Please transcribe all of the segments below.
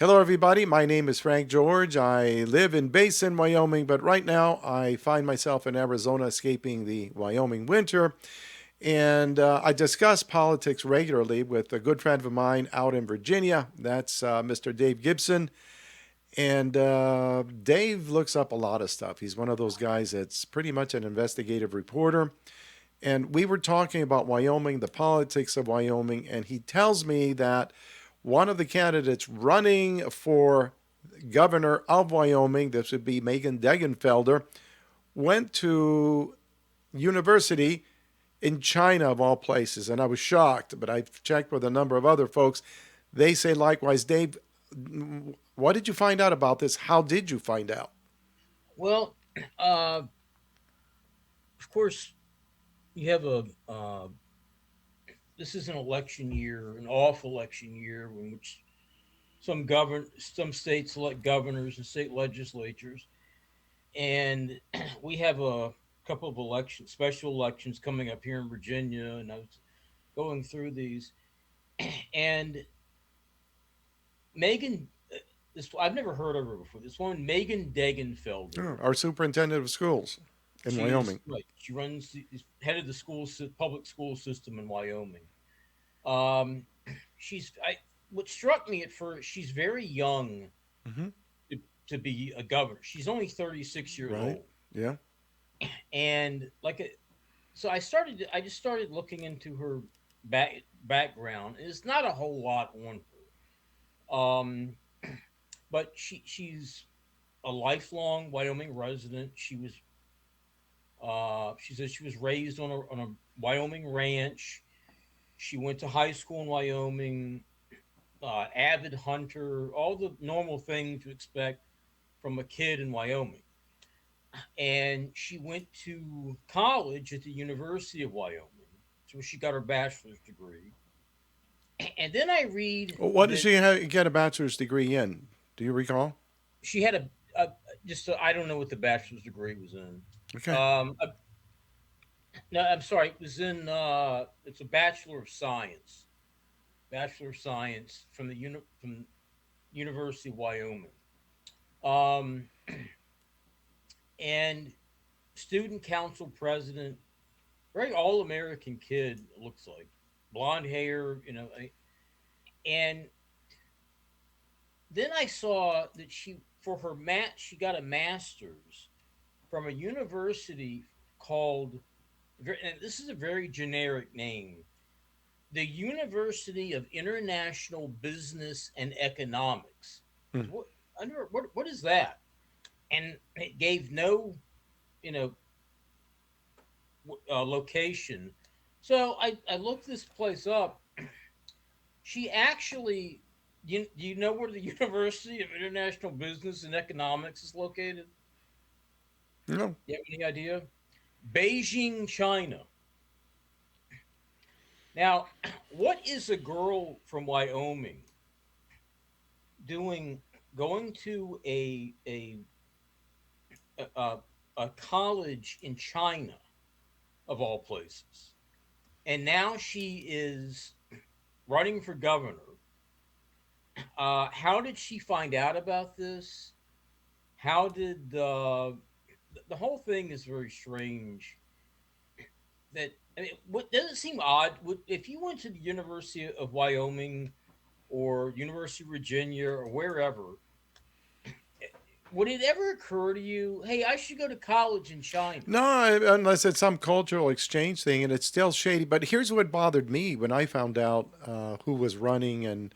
Hello, everybody. My name is Frank George. I live in Basin, Wyoming, but right now I find myself in Arizona escaping the Wyoming winter. And I discuss politics regularly with a good friend of mine out in Virginia. That's Mr. Dave Gibson. And Dave looks up a lot of stuff. He's one of those guys that's pretty much an investigative reporter. And we were talking about Wyoming, the politics of Wyoming, and he tells me that one of the candidates running for governor of Wyoming, this would be Megan Degenfelder, went to university in China, of all places. And I was shocked, but I've checked with a number of other folks. They say likewise. Dave, what did you find out about this? How did you find out? Well, uh, of course, you have a this is an election year, an off election year, in which some states elect governors and state legislatures, and we have a couple of elections, special elections coming up here in Virginia, and I was going through these, and Megan, this I've never heard of her before. This woman, Megan Degenfelder. Our superintendent of schools in She's Wyoming. right. She runs is head of the public school system in Wyoming. Um, she's what struck me at first. She's very young Hmm. to, to be a governor. She's only 36 years Right? old, Yeah. and so I just started looking into her background. It's not a whole lot on her. But she's a lifelong Wyoming resident. She says she was raised on a Wyoming ranch. She went to high school in Wyoming, avid hunter, all the normal things you expect from a kid in Wyoming. And she went to college at the University of Wyoming. So she got her bachelor's degree. And then I read Well, what did that she get a bachelor's degree in? Do you recall? she had I don't know what the bachelor's degree was in. Okay. Um, a, no, I'm sorry, it was in, it's a Bachelor of Science from from University of Wyoming. Um, and student council president, very all American kid, it looks like, blonde hair, and then I saw that she got a master's from a university called, and this is a very generic name, the University of International Business and Economics. Hmm. What what is that? And it gave no, you know, location. So I looked this place up. She actually, do you know where the University of International Business and Economics is located? No. You have any idea? Beijing, China. Now, what is a girl from Wyoming doing, going to a, a college in China, of all places? And now she is running for governor. How did she find out about this? How did the whole thing is very strange. That I mean, what does it seem odd? If you went to the University of Wyoming or University of Virginia or wherever, would it ever occur to you, hey, I should go to college in China? No, unless it's some cultural exchange thing, and it's still shady. But here's what bothered me when I found out who was running and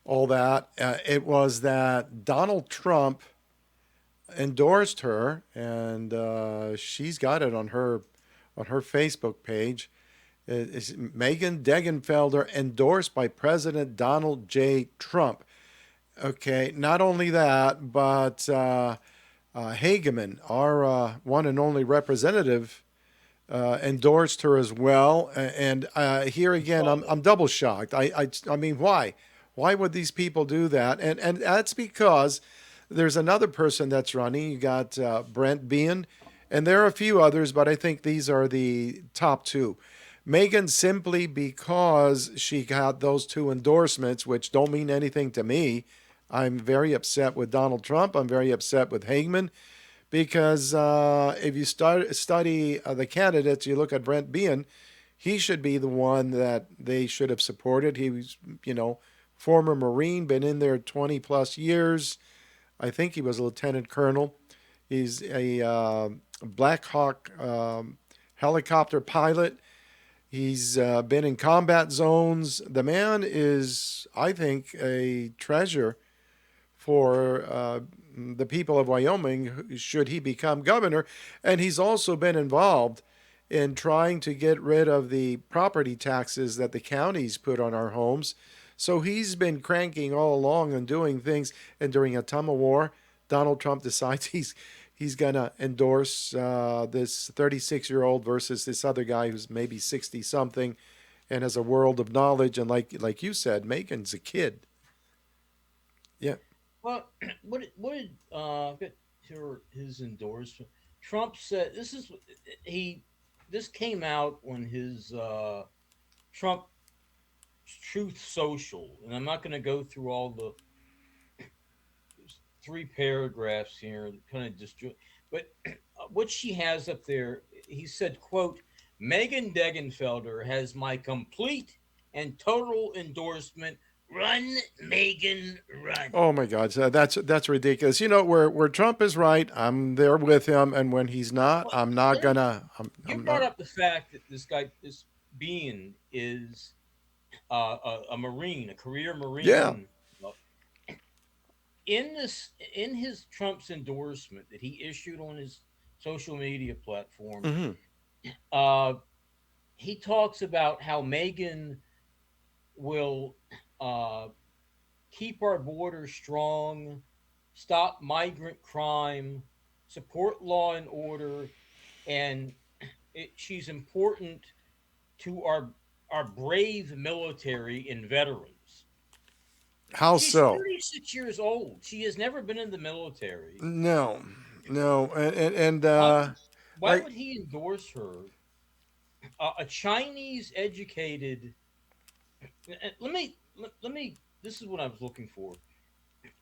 all that. It was that Donald Trump endorsed her, and she's got it on her Facebook page. It's Megan Degenfelder endorsed by President Donald J. Trump. Okay, not only that, but Hageman, our one and only representative, endorsed her as well. And here I again, saw I'm double shocked. I mean, why? Why would these people do that? And that's because there's another person that's running. You got Brent Bean, and there are a few others, but I think these are the top two. Megan, simply because she got those two endorsements, which don't mean anything to me. I'm very upset with Donald Trump. I'm very upset with Hageman because if you study the candidates, you look at Brent Bean, he should be the one that they should have supported. He was, you know, former Marine, been in there 20 plus years. I think he was a lieutenant colonel. He's a Black Hawk helicopter pilot. He's been in combat zones. The man is, I think, a treasure for the people of Wyoming should he become governor. And he's also been involved in trying to get rid of the property taxes that the counties put on our homes. So he's been cranking all along and doing things. And during a time of war, Donald Trump decides he's going to endorse this 36-year-old versus this other guy who's maybe 60 something and has a world of knowledge. And like you said, Megan's a kid. Yeah. Well, what did get to his endorsement? Trump said this is he. This came out on his Trump Truth Social, and I'm not going to go through all the three paragraphs here, kind of just. But what she has up there, he said, "quote Megan Degenfelder has my complete and total endorsement. Run, Megan, run." Oh my God, so that's ridiculous. You know, where Trump is right, I'm there with him, and when he's not, Well, I'm not let me, gonna. you I'm brought not. up the fact that this guy, this being, is a Marine, a career Yeah. Marine. Uh, In in his Trump's endorsement that he issued on his social media platform, Hmm. uh, he talks about how Megan will uh, keep our border strong, stop migrant crime, support law and order, and she's important to our brave military and veterans. How She's so? 36 years old. She has never been in the military. No, no, and Why would why like would he endorse her? A Chinese educated. Let me. This is what I was looking for.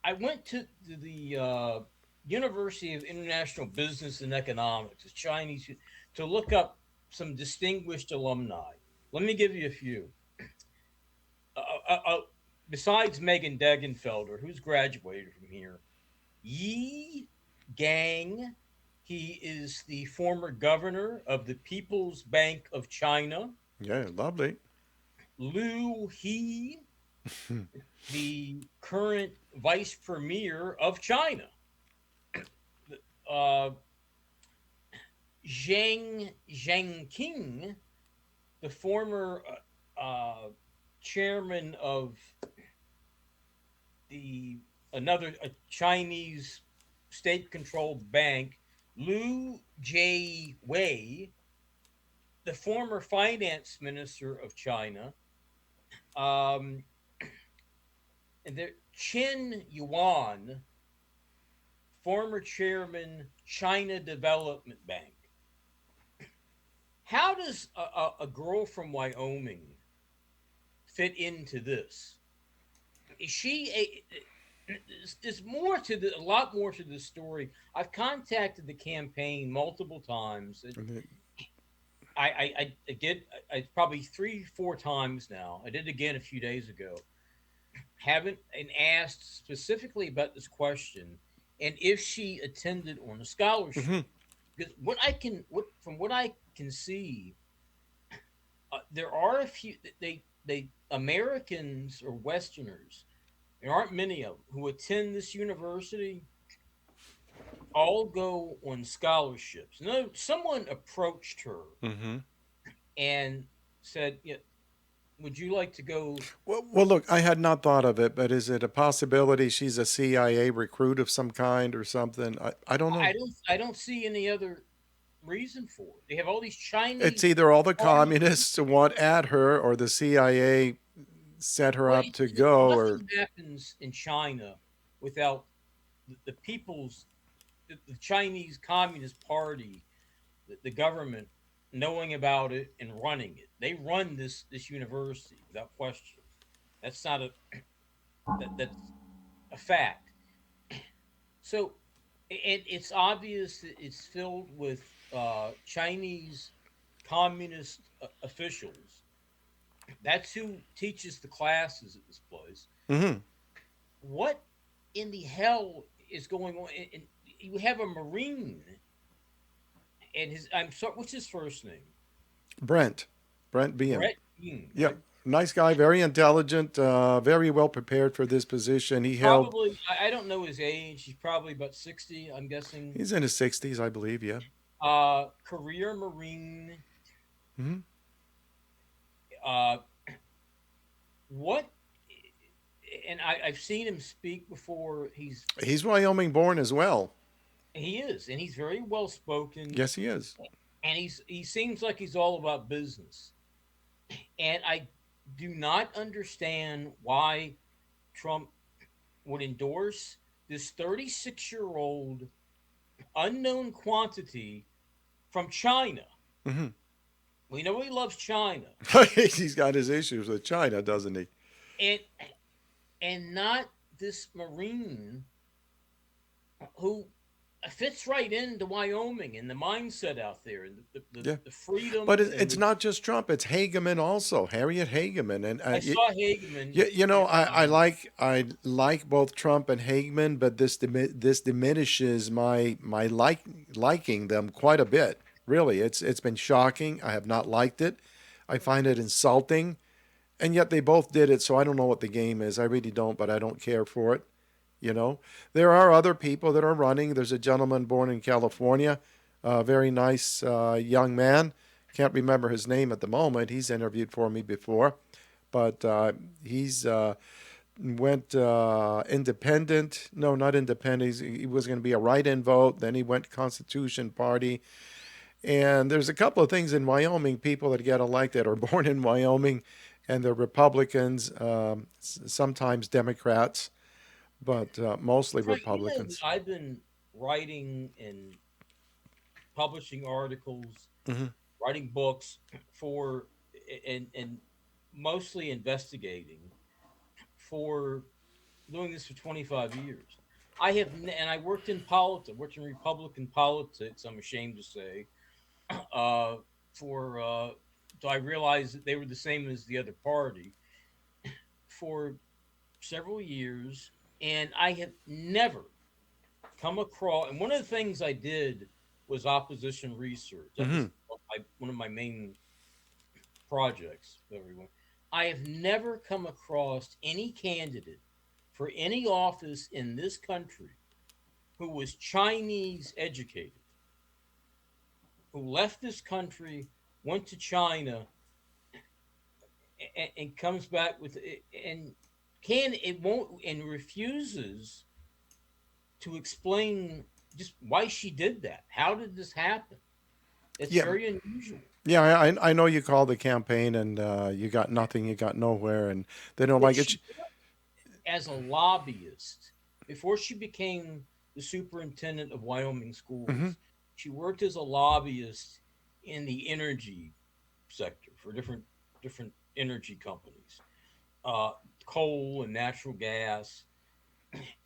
I went to the University of International Business and Economics, a Chinese, to look up some distinguished alumni. Let me give you a few. Uh, uh, uh, Besides Megan Degenfelder, who's graduated from here, Yi Gang. He is the former governor of the People's Bank of China. yeah, lovely. Liu He, the current vice premier of China. Uh, Zhang Zhangqing, the former chairman of the another a Chinese state-controlled bank, Liu Jie, the former finance minister of China, um, and there Chen Yuan, former chairman, China Development Bank. How does a girl from Wyoming fit into this? Is she there's more to a lot more to the story. I've contacted the campaign multiple times. I did I probably 3 4 times now. I did it again a few days ago. Haven't and asked specifically about this question and if she attended on a scholarship. Hmm. Because what from what I can see, there are a few they Americans or Westerners. There aren't many of them who attend this university. All go on scholarships. No, someone approached her Hmm. and said, "Yeah, would you like to go?" Well, look, I had not thought of it, but is it a possibility she's a CIA recruit of some kind or something? I don't know. I don't see any other reason for it. They have all these It's Chinese either all the army. communists want at her, or the CIA set her Well, up to go, or nothing happens in China without the people's the Chinese Communist Party, the government knowing about it and running it. They run this university without question. That's not a that's a fact. So it's obvious that it's filled with Chinese communist officials. That's who teaches the classes at this place. Hmm. What in the hell is going on? And you have a Marine, and his I'm sorry, what's his first name? Brent. Brent Bean. Brett Bean, Yep. right? Nice guy, very intelligent, very well prepared for this position. He held, Probably, I don't know his age. He's probably about 60, I'm guessing. he's in his 60s, I believe. Yeah. Career Marine. Hmm. Uh, what? And I've seen him speak before. He's Wyoming born as well. He is, and he's very well spoken, Yes, he is. and he seems like he's all about business. And I do not understand why Trump would endorse this 36-year-old unknown quantity from China. Hmm. We know he loves China, He's got his issues with China, doesn't he? and not this Marine who fits right into Wyoming and the mindset out there and Yeah. the But freedoms and it's not just Trump. It's Hageman also, Harriet Hageman, and I saw Hageman. you know, I like both Trump and Hageman, but this diminishes my liking them quite a bit. Really, it's been shocking. I have not liked it. I find it insulting, and yet they both did it. So I don't know what the game is. I really don't, but I don't care for it. You know, there are other people that are running. There's a gentleman born in California, a very nice young man. Can't remember his name at the moment. He's interviewed for me before, but he's went independent. No, not independent. He was going to be a write-in vote. Then he went Constitution Party. And there's a couple of things in Wyoming. People that get elected are born in Wyoming, and they're Republicans, sometimes Democrats, but mostly Frank, you know, Republicans. I've been writing and publishing articles, Hmm. writing books for, and mostly investigating for doing this for 25 years. And I worked in politics, worked in Republican politics, I'm ashamed to say, uh, for, so I realized that they were the same as the other party for several years. And I have never come across, and one of the things I did was opposition research. That was Hmm. one of my main projects. Everyone, I have never come across any candidate for any office in this country who was Chinese educated, who left this country, went to China, and comes back with it, and can it won't and refuses to explain just why she did that. How did this happen? It's Yeah, very unusual. yeah. I know you called the campaign, and you got nothing. You got nowhere, and they don't Well, like it. she as a lobbyist before she became the superintendent of Wyoming Hmm. schools. She worked as a lobbyist in the energy sector for different energy companies, uh, coal and natural gas,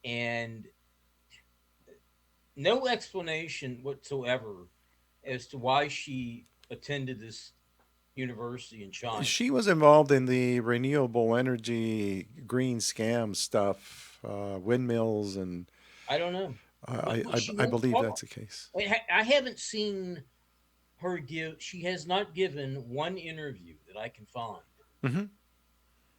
and no explanation whatsoever as to why she attended this university in China. She was involved in the renewable energy green scam stuff, windmills, and I don't know, I, but I she I won't believe talk. that's the case. I haven't seen her give. She has not given one interview that I can find Hmm.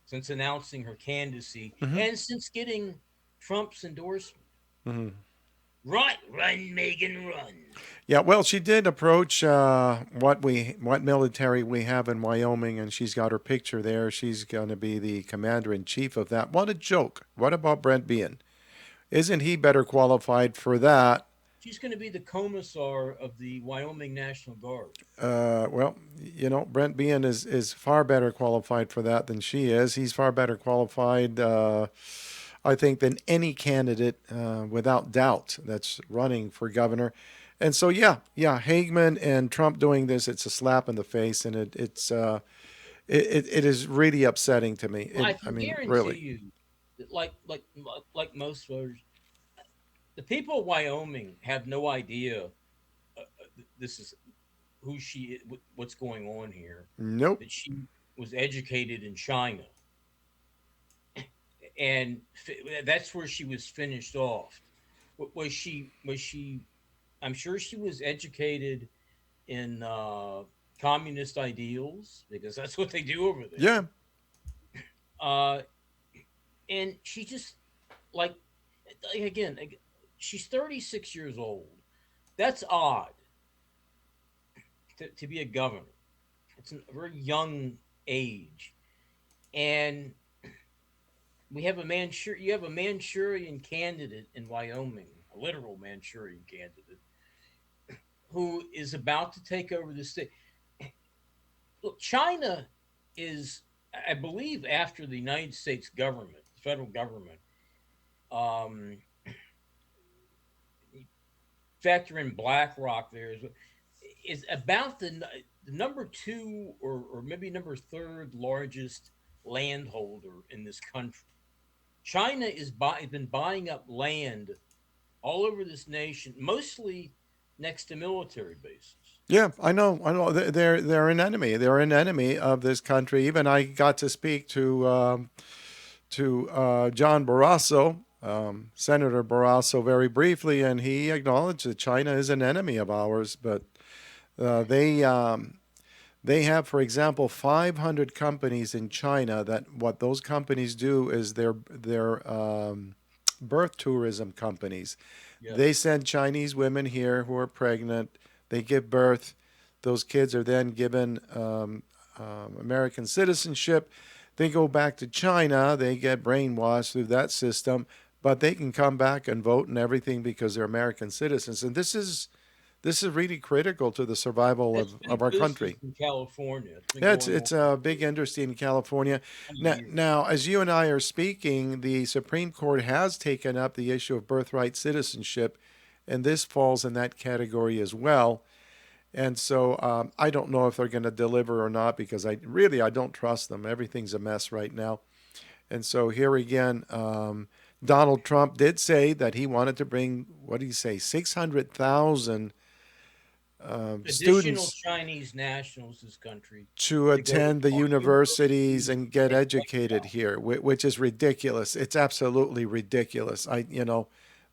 since announcing her candidacy Hmm. and since getting Trump's endorsement. Hmm. Right, run, Megan, run. Yeah, well, she did approach what military we have in Wyoming, and she's got her picture there. She's going to be the commander in chief of that. What a joke! What about Brent Bean? Isn't he better qualified for that? She's going to be the commissar of the Wyoming National Guard. Well, you know, Brent Bean is far better qualified for that than she is. He's far better qualified, I think, than any candidate, without doubt, that's running for governor. And so, yeah, Hageman and Trump doing this, it's a slap in the face, and it is really upsetting to me. Well, I I can mean, guarantee really. you. like most voters, the people of Wyoming have no idea this is who she is, what's going on here. Nope. That she was educated in China, and that's where she was finished off. Was she? Was she? I'm sure she was educated in communist ideals because that's what they do over Yeah. there. Uh, and she just like again, she's 36 years old. That's odd to be a governor. It's a very young age, and we have a You have a Manchurian candidate in Wyoming, a literal Manchurian candidate, who is about to take over the state. Look, China is, I believe, after the United States government, the federal government, um, factor in BlackRock there is about the number two or maybe number third largest landholder in this country. China has been buying up land all over this nation, mostly next to military bases. Yeah, I know. I know. They're an enemy. They're an enemy of this country. Even I got to speak to John Barrasso, Senator Barrasso, very briefly, and he acknowledged that China is an enemy of ours. But they have, for example, 500 companies in China. That what those companies do is their birth tourism companies. They Yes. send Chinese women here who are pregnant. They give birth. Those kids are then given American citizenship. They go back to China. They get brainwashed through that system, but they can come back and vote and everything because they're American citizens. And this is really critical to the survival That's of big our business country. in California. It's been Yeah, going on it's a big industry in California. for 20 years. Now, as you and I are speaking, the Supreme Court has taken up the issue of birthright citizenship, and this falls in that category as well. And so I don't know if they're going to deliver or not because I don't trust them. Everything's a mess right now. And so here again, Donald Trump did say that he wanted to bring, what did he say, 600,000 Additional students Chinese nationals this country to to go to attend the universities universities and get and educated here, which is ridiculous. It's absolutely ridiculous.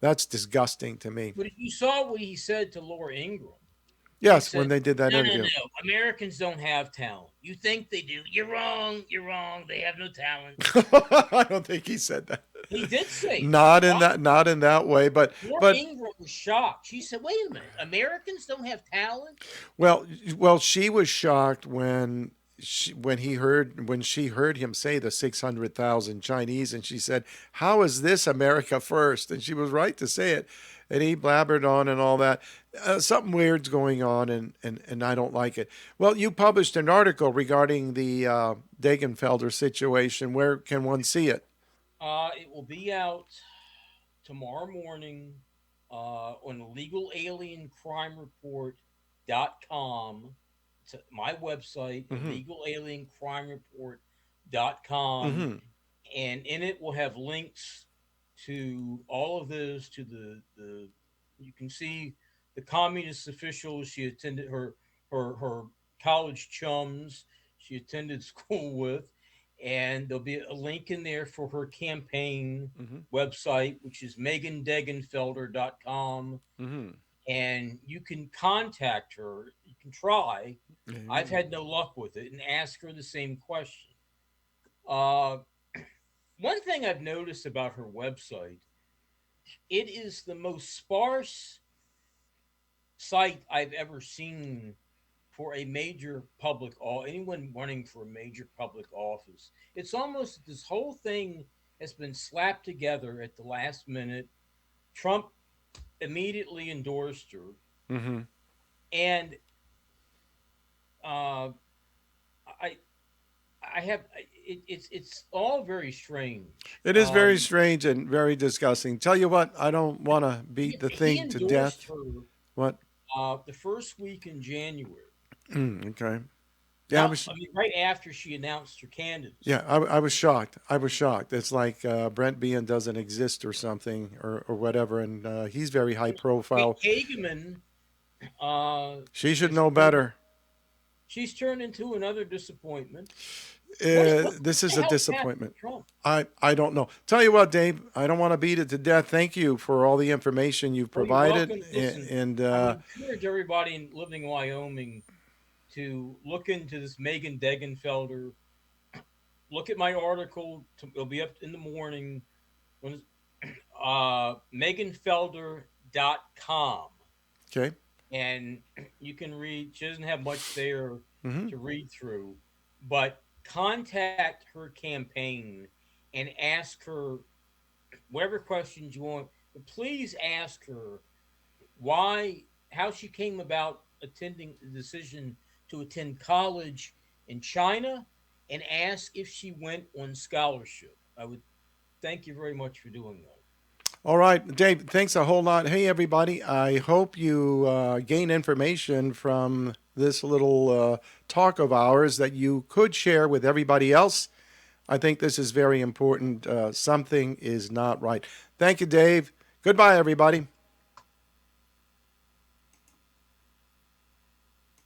That's disgusting to me. but if you saw what he said to Laura Ingraham, he Yes, when said, they did that "No, no, interview. no. Americans don't have talent. You think they do? You're wrong. You're wrong. They have no talent." I don't think he said that. He did say that. Not in Why? that way, but Laura but Ingraham was shocked. She said, "Wait a minute. Americans don't have talent." well, she was shocked when she heard him say the 600,000 Chinese, and she said, "How is this America first?" And she was right to say it, and he blabbered on and all that. Something weird's going on, and I don't like it. Well, you published an article regarding the Degenfelder situation. Where can one see it? It will be out tomorrow morning on illegaliencrimereport.com. It's my website, Mm-hmm. illegaliencrimereport.com. Mm-hmm. And in it, we'll have links to all of this, to the you can see the communist officials she attended, her college chums she attended school with, and there'll be a link in there for her campaign Mm-hmm. website, which is megandegenfelder.com, Mm-hmm. and you can contact her. You can try. I've Mm-hmm. had no luck with it, and ask her the same question. Uh, One thing I've noticed about her website, it is the most sparse site I've ever seen for a major public anyone running for a major public office. It's almost this whole thing has been slapped together at the last minute. Trump immediately endorsed her, Mm-hmm. and uh, I I have it's all very strange. It is very strange and very disgusting. Tell you what, I don't want to beat the He thing to endorsed death. her What? the first week in January. Okay. Yeah, Now, I mean, right after she announced her candidacy. I was shocked. I was shocked. It's like Brent Bean doesn't exist or something or whatever, and he's very high profile. Hageman She should is know better. she's turned into another disappointment. What This is the a hell's happened disappointment. to Trump? I don't know. Tell you what, Dave, I don't want to beat it to death. Thank you for all the information you've Oh, you're provided. welcome. Listen, And I would encourage everybody living in Wyoming to look into this Megan Degenfelder. Look at my article. It'll be up in the morning. When meganfelder.com, okay. and you can read. She doesn't have much there Hmm. to read through, but contact her campaign and ask her whatever questions you want. But please ask her why, how she came about attending the decision to attend college in China, and ask if she went on scholarship. I would thank you very much for doing that. All right, Dave, thanks a whole lot. Hey, everybody, I hope you gain information from this little talk of ours that you could share with everybody else. I think this is very important. Something is not right. Thank you, Dave. Goodbye, everybody.